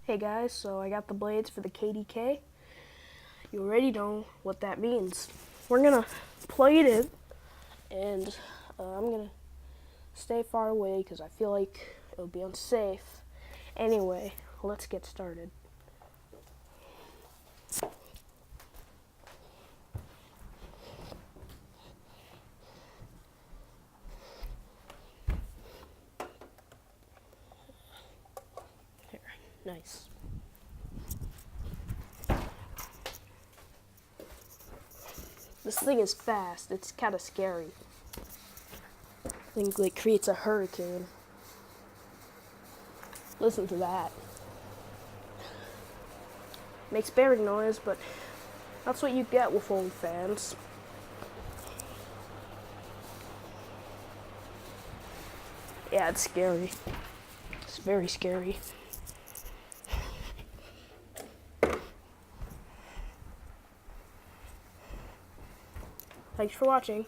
Hey guys, so I got the blades for the KDK. You already know what that means. We're gonna plug it in, and I'm gonna stay far away because I feel like it'll be unsafe. Anyway, let's get started. Here, nice. This thing is fast. It's kind of scary. I think it creates a hurricane. Listen to that. Makes bearing noise, but that's what you get with old fans. Yeah, it's scary. It's very scary. Thanks for watching.